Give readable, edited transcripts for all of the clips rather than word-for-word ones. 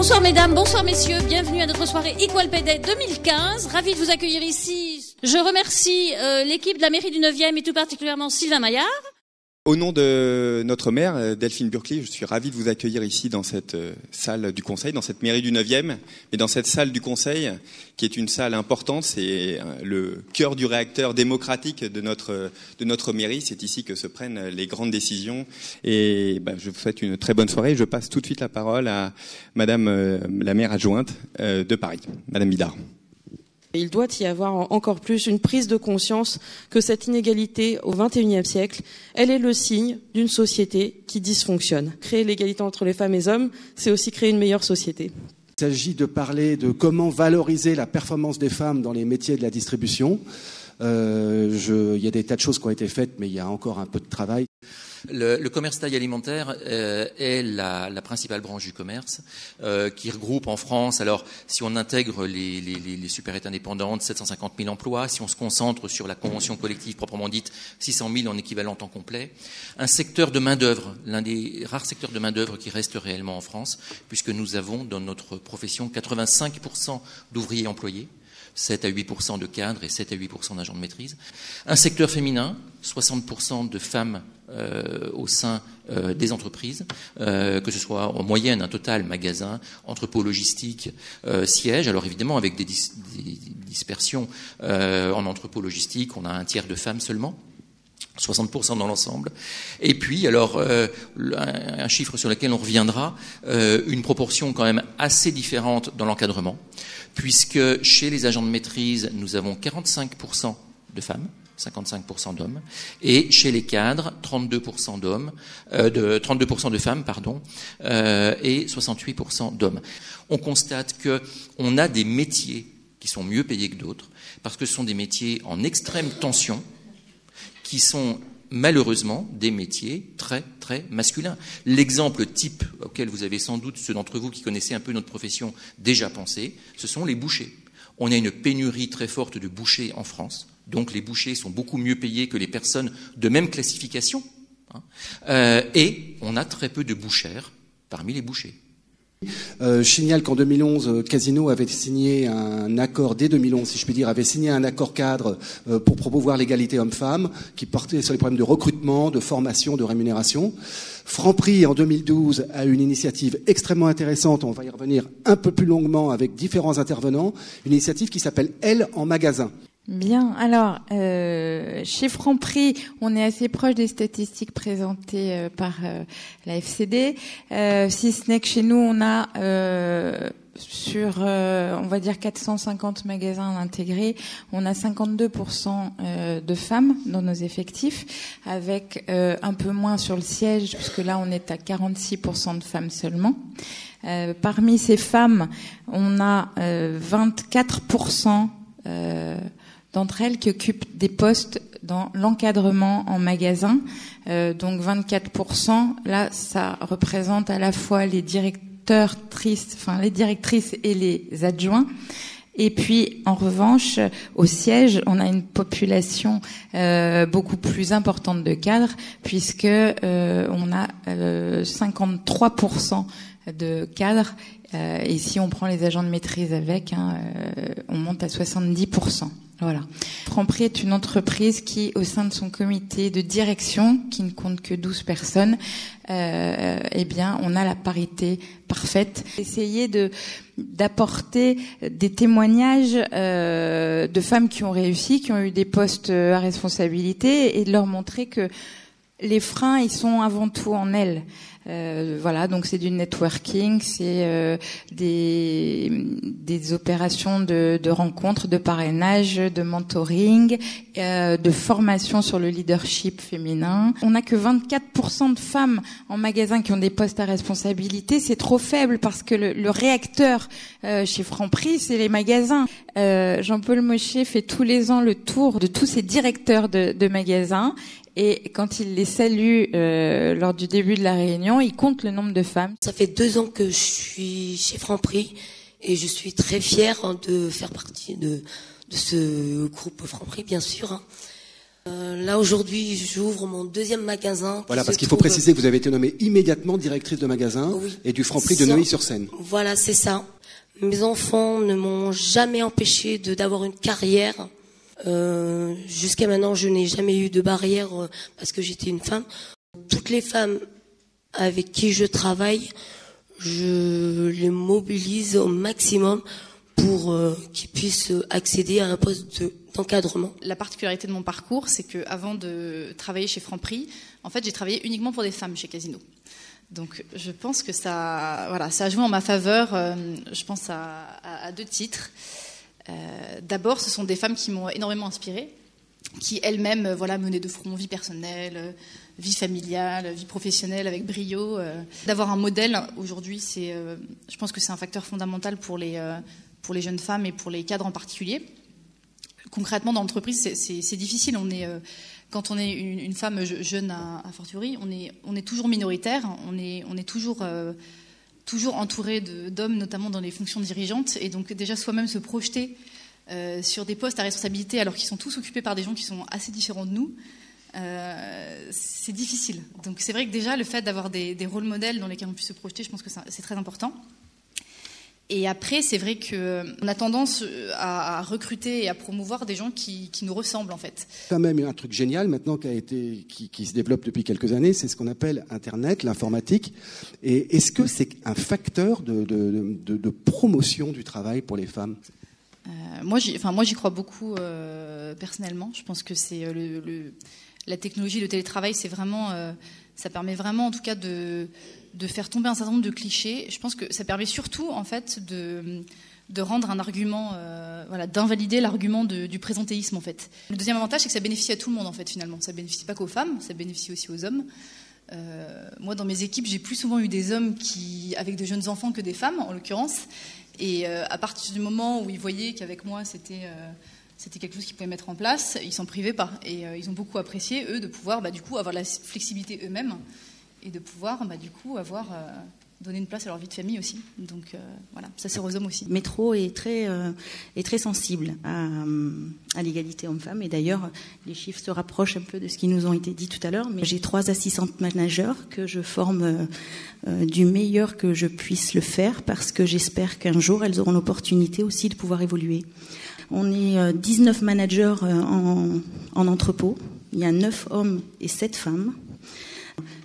Bonsoir mesdames, bonsoir messieurs, bienvenue à notre soirée Equal Pay Day 2015. Ravi de vous accueillir ici. Je remercie l'équipe de la mairie du 9e et tout particulièrement Sylvain Maillard. Au nom de notre maire, Delphine Burkley, je suis ravi de vous accueillir ici dans cette salle du Conseil, dans cette mairie du 9e, et dans cette salle du Conseil, qui est une salle importante. C'est le cœur du réacteur démocratique de notre mairie. C'est ici que se prennent les grandes décisions. Et je vous souhaite une très bonne soirée. Je passe tout de suite la parole à Madame la maire adjointe de Paris, Madame Bidard. Il doit y avoir encore plus une prise de conscience que cette inégalité au XXIe siècle, elle est le signe d'une société qui dysfonctionne. Créer l'égalité entre les femmes et les hommes, c'est aussi créer une meilleure société. Il s'agit de parler de comment valoriser la performance des femmes dans les métiers de la distribution. Il y a des tas de choses qui ont été faites, mais il y a encore un peu de travail. Le commerce taille alimentaire est la principale branche du commerce qui regroupe en France, alors si on intègre les supérettes indépendantes, 750 000 emplois, si on se concentre sur la convention collective proprement dite, 600 000 en équivalent temps complet, un secteur de main-d'œuvre, l'un des rares secteurs de main-d'œuvre qui reste réellement en France, puisque nous avons dans notre profession 85% d'ouvriers employés, 7 à 8% de cadres et 7 à 8% d'agents de maîtrise. Un secteur féminin, 60% de femmes au sein des entreprises, que ce soit en moyenne, un total, magasin, entrepôt logistique, siège. Alors évidemment, avec des dispersions en entrepôt logistique, on a un tiers de femmes seulement. 60% dans l'ensemble. Et puis, alors, un chiffre sur lequel on reviendra, une proportion quand même assez différente dans l'encadrement, puisque chez les agents de maîtrise, nous avons 45% de femmes, 55% d'hommes, et chez les cadres, 32% de femmes, et 68% d'hommes. On constate que on a des métiers qui sont mieux payés que d'autres, parce que ce sont des métiers en extrême tension, qui sont malheureusement des métiers très, très masculins. L'exemple type auquel vous avez sans doute, ceux d'entre vous qui connaissez un peu notre profession, déjà pensé, ce sont les bouchers. On a une pénurie très forte de bouchers en France, donc les bouchers sont beaucoup mieux payés que les personnes de même classification, et on a très peu de bouchères parmi les bouchers. Je signale qu'en 2011, Casino avait signé un accord, dès 2011 si je puis dire, avait signé un accord cadre pour promouvoir l'égalité homme-femme, qui portait sur les problèmes de recrutement, de formation, de rémunération. Franprix, en 2012, a eu une initiative extrêmement intéressante, on va y revenir un peu plus longuement avec différents intervenants, une initiative qui s'appelle « Elle en magasin ». Bien. Alors, chez Franprix, on est assez proche des statistiques présentées par la FCD. Si ce n'est que chez nous, on a sur, on va dire 450 magasins intégrés, on a 52% de femmes dans nos effectifs, avec un peu moins sur le siège, puisque là, on est à 46% de femmes seulement. Parmi ces femmes, on a 24% d'entre elles qui occupent des postes dans l'encadrement en magasin. Donc 24%, là, ça représente à la fois les directrices et les adjoints. Et puis, en revanche, au siège, on a une population beaucoup plus importante de cadres, puisque on a 53% de cadres. Et si on prend les agents de maîtrise avec, on monte à 70%. Voilà. Franprix est une entreprise qui, au sein de son comité de direction, qui ne compte que 12 personnes, eh bien, on a la parité parfaite. Essayer d'apporter des témoignages de femmes qui ont réussi, qui ont eu des postes à responsabilité, et de leur montrer que les freins, ils sont avant tout en elles. Voilà, donc c'est du networking, c'est des opérations de rencontres, de parrainage, de mentoring, de formation sur le leadership féminin. On n'a que 24% de femmes en magasin qui ont des postes à responsabilité. C'est trop faible parce que le réacteur chez Franprix, c'est les magasins. Jean-Paul Mochet fait tous les ans le tour de tous ces directeurs de magasins. Et quand il les salue lors du début de la réunion, il compte le nombre de femmes. Ça fait 2 ans que je suis chez Franprix et je suis très fière de faire partie de ce groupe Franprix, bien sûr. Là aujourd'hui, j'ouvre mon 2e magasin. Voilà, parce qu'il faut préciser que vous avez été nommée immédiatement directrice de magasin et du Franprix de Neuilly-sur-Seine. Voilà, c'est ça. Mes enfants ne m'ont jamais empêché d'avoir une carrière. Jusqu'à maintenant, je n'ai jamais eu de barrière parce que j'étais une femme. Toutes les femmes avec qui je travaille, je les mobilise au maximum pour qu'ils puissent accéder à un poste d'encadrement. La particularité de mon parcours, c'est que avant de travailler chez Franprix, en fait, j'ai travaillé uniquement pour des femmes chez Casino. Donc, je pense que ça a joué en ma faveur. Je pense à 2 titres. D'abord, ce sont des femmes qui m'ont énormément inspirée, qui elles-mêmes menaient de front vie personnelle, vie familiale, vie professionnelle avec brio. D'avoir un modèle aujourd'hui, je pense que c'est un facteur fondamental pour les jeunes femmes et pour les cadres en particulier. Concrètement, dans l'entreprise, c'est difficile. Quand on est une femme jeune à fortiori, on est toujours minoritaire, on est toujours entouré d'hommes, notamment dans les fonctions dirigeantes, et donc déjà soi-même se projeter sur des postes à responsabilité alors qu'ils sont tous occupés par des gens qui sont assez différents de nous, c'est difficile. Donc c'est vrai que déjà le fait d'avoir des rôles modèles dans lesquels on puisse se projeter, je pense que c'est très important. Et après, c'est vrai qu'on a tendance à recruter et à promouvoir des gens qui nous ressemblent, en fait. Quand même un truc génial maintenant qui se développe depuis quelques années, c'est ce qu'on appelle Internet, l'informatique. Et est-ce que c'est un facteur de promotion du travail pour les femmes ? Moi, j'y crois beaucoup personnellement. Je pense que c'est la technologie, le télétravail, c'est vraiment, ça permet vraiment, en tout cas, de faire tomber un certain nombre de clichés. Je pense que ça permet surtout, en fait, de rendre un argument, d'invalider l'argument du présentéisme, en fait. Le deuxième avantage, c'est que ça bénéficie à tout le monde, en fait, finalement. Ça bénéficie pas qu'aux femmes, ça bénéficie aussi aux hommes. Moi, dans mes équipes, j'ai plus souvent eu des hommes avec de jeunes enfants que des femmes, en l'occurrence. Et à partir du moment où ils voyaient qu'avec moi, c'était quelque chose qu'ils pouvaient mettre en place, ils s'en privaient pas. Et ils ont beaucoup apprécié, eux, de pouvoir, du coup, avoir la flexibilité eux-mêmes et de pouvoir, du coup, donner une place à leur vie de famille aussi. Donc, ça sert aux hommes aussi. Métro est très sensible à l'égalité homme-femme. Et d'ailleurs, les chiffres se rapprochent un peu de ce qui nous ont été dit tout à l'heure. Mais j'ai 3 assistantes managers que je forme du meilleur que je puisse le faire parce que j'espère qu'un jour, elles auront l'opportunité aussi de pouvoir évoluer. On est 19 managers en entrepôt. Il y a 9 hommes et 7 femmes.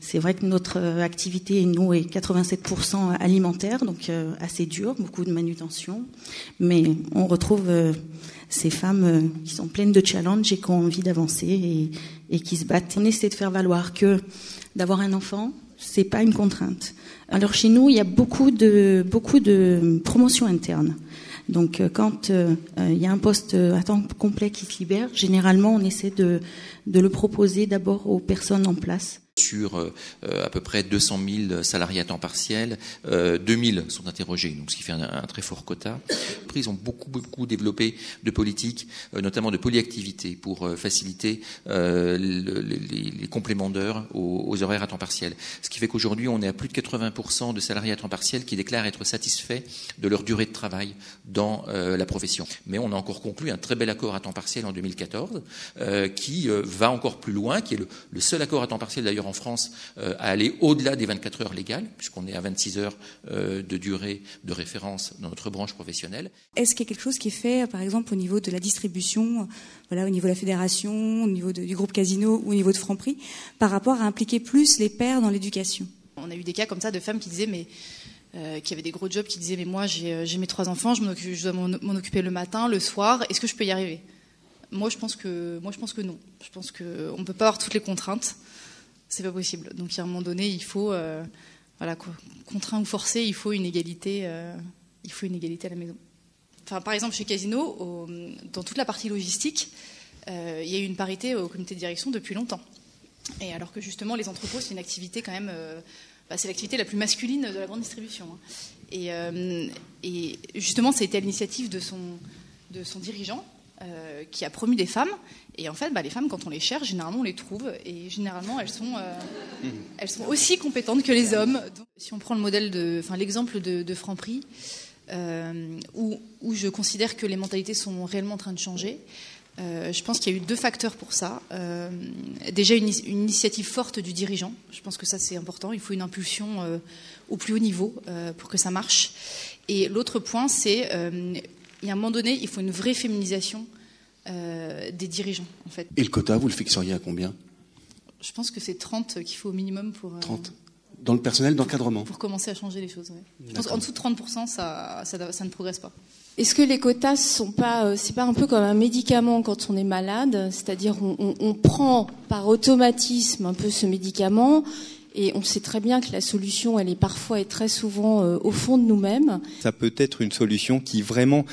C'est vrai que notre activité, nous, est 87% alimentaire, donc assez dur, beaucoup de manutention. Mais on retrouve ces femmes qui sont pleines de challenges et qui ont envie d'avancer et qui se battent. On essaie de faire valoir que d'avoir un enfant, c'est pas une contrainte. Alors chez nous, il y a beaucoup de promotions internes. Donc quand il y a un poste à temps complet qui se libère, généralement on essaie de le proposer d'abord aux personnes en place. Sur à peu près 200 000 salariés à temps partiel, 2000 sont interrogés, donc ce qui fait un très fort quota. Les entreprises ont beaucoup développé de politiques, notamment de polyactivité, pour faciliter les compléments d'heures aux horaires à temps partiel. Ce qui fait qu'aujourd'hui, on est à plus de 80% de salariés à temps partiel qui déclarent être satisfaits de leur durée de travail dans la profession. Mais on a encore conclu un très bel accord à temps partiel en 2014 qui va encore plus loin, qui est le seul accord à temps partiel d'ailleurs en France à aller au-delà des 24 heures légales, puisqu'on est à 26 heures de durée de référence dans notre branche professionnelle. Est-ce qu'il y a quelque chose qui est fait, par exemple, au niveau de la distribution, au niveau de la fédération, au niveau du groupe Casino ou au niveau de Franprix, par rapport à impliquer plus les pères dans l'éducation ? On a eu des cas comme ça de femmes qui disaient, qui avaient des gros jobs, qui disaient, mais moi j'ai mes 3 enfants, je dois m'en occuper le matin, le soir, est-ce que je peux y arriver ? Moi je pense que non. Je pense qu'on ne peut pas avoir toutes les contraintes. C'est pas possible. Donc, à un moment donné, il faut, contraint ou forcé, il faut une égalité à la maison. Enfin, par exemple, chez Casino, dans toute la partie logistique, il y a eu une parité au comité de direction depuis longtemps. Et alors que justement, les entrepôts, c'est une activité quand même, c'est l'activité la plus masculine de la grande distribution. Et justement, ça a été à l'initiative de son dirigeant qui a promu des femmes. Et en fait, les femmes, quand on les cherche, généralement, on les trouve. Et généralement, elles sont aussi compétentes que les hommes. Donc, si on prend le modèle l'exemple de Franprix, où je considère que les mentalités sont réellement en train de changer, Je pense qu'il y a eu 2 facteurs pour ça. Déjà une initiative forte du dirigeant. Je pense que ça c'est important. Il faut une impulsion au plus haut niveau pour que ça marche. Et l'autre point, c'est il y a un moment donné, il faut une vraie féminisation des dirigeants, en fait. Et le quota, vous le fixeriez à combien ? Je pense que c'est 30 qu'il faut au minimum pour... 30 dans le personnel d'encadrement. Pour commencer à changer les choses, ouais. Je pense qu'en dessous de 30%, ça ne progresse pas. Est-ce que les quotas c'est pas un peu comme un médicament quand on est malade, c'est-à-dire on prend par automatisme un peu ce médicament et on sait très bien que la solution elle est parfois et très souvent au fond de nous-mêmes. Ça peut être une solution qui vraiment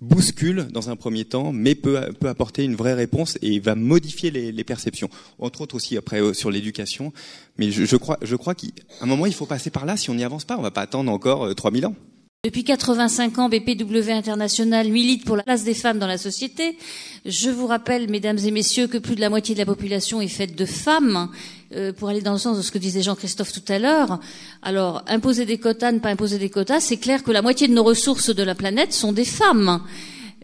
bouscule dans un premier temps, mais peut apporter une vraie réponse et va modifier les perceptions. Entre autres aussi après sur l'éducation. Mais je crois qu'à un moment il faut passer par là. Si on n'y avance pas, on va pas attendre encore 3000 ans. Depuis 85 ans, BPW International milite pour la place des femmes dans la société. Je vous rappelle, mesdames et messieurs, que plus de la moitié de la population est faite de femmes, pour aller dans le sens de ce que disait Jean-Christophe tout à l'heure. Alors, imposer des quotas, ne pas imposer des quotas, c'est clair que la moitié de nos ressources de la planète sont des femmes.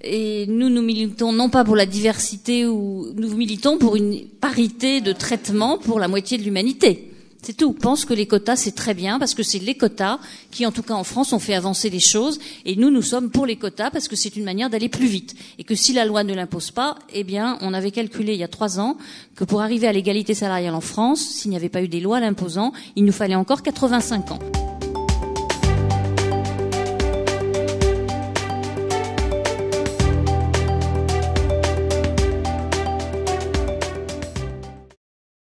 Et nous militons non pas pour la diversité, ou nous militons pour une parité de traitement pour la moitié de l'humanité. C'est tout. Je pense que les quotas, c'est très bien, parce que c'est les quotas qui, en tout cas en France, ont fait avancer les choses. Et nous sommes pour les quotas, parce que c'est une manière d'aller plus vite. Et que si la loi ne l'impose pas, eh bien, on avait calculé il y a 3 ans que pour arriver à l'égalité salariale en France, s'il n'y avait pas eu des lois l'imposant, il nous fallait encore 85 ans.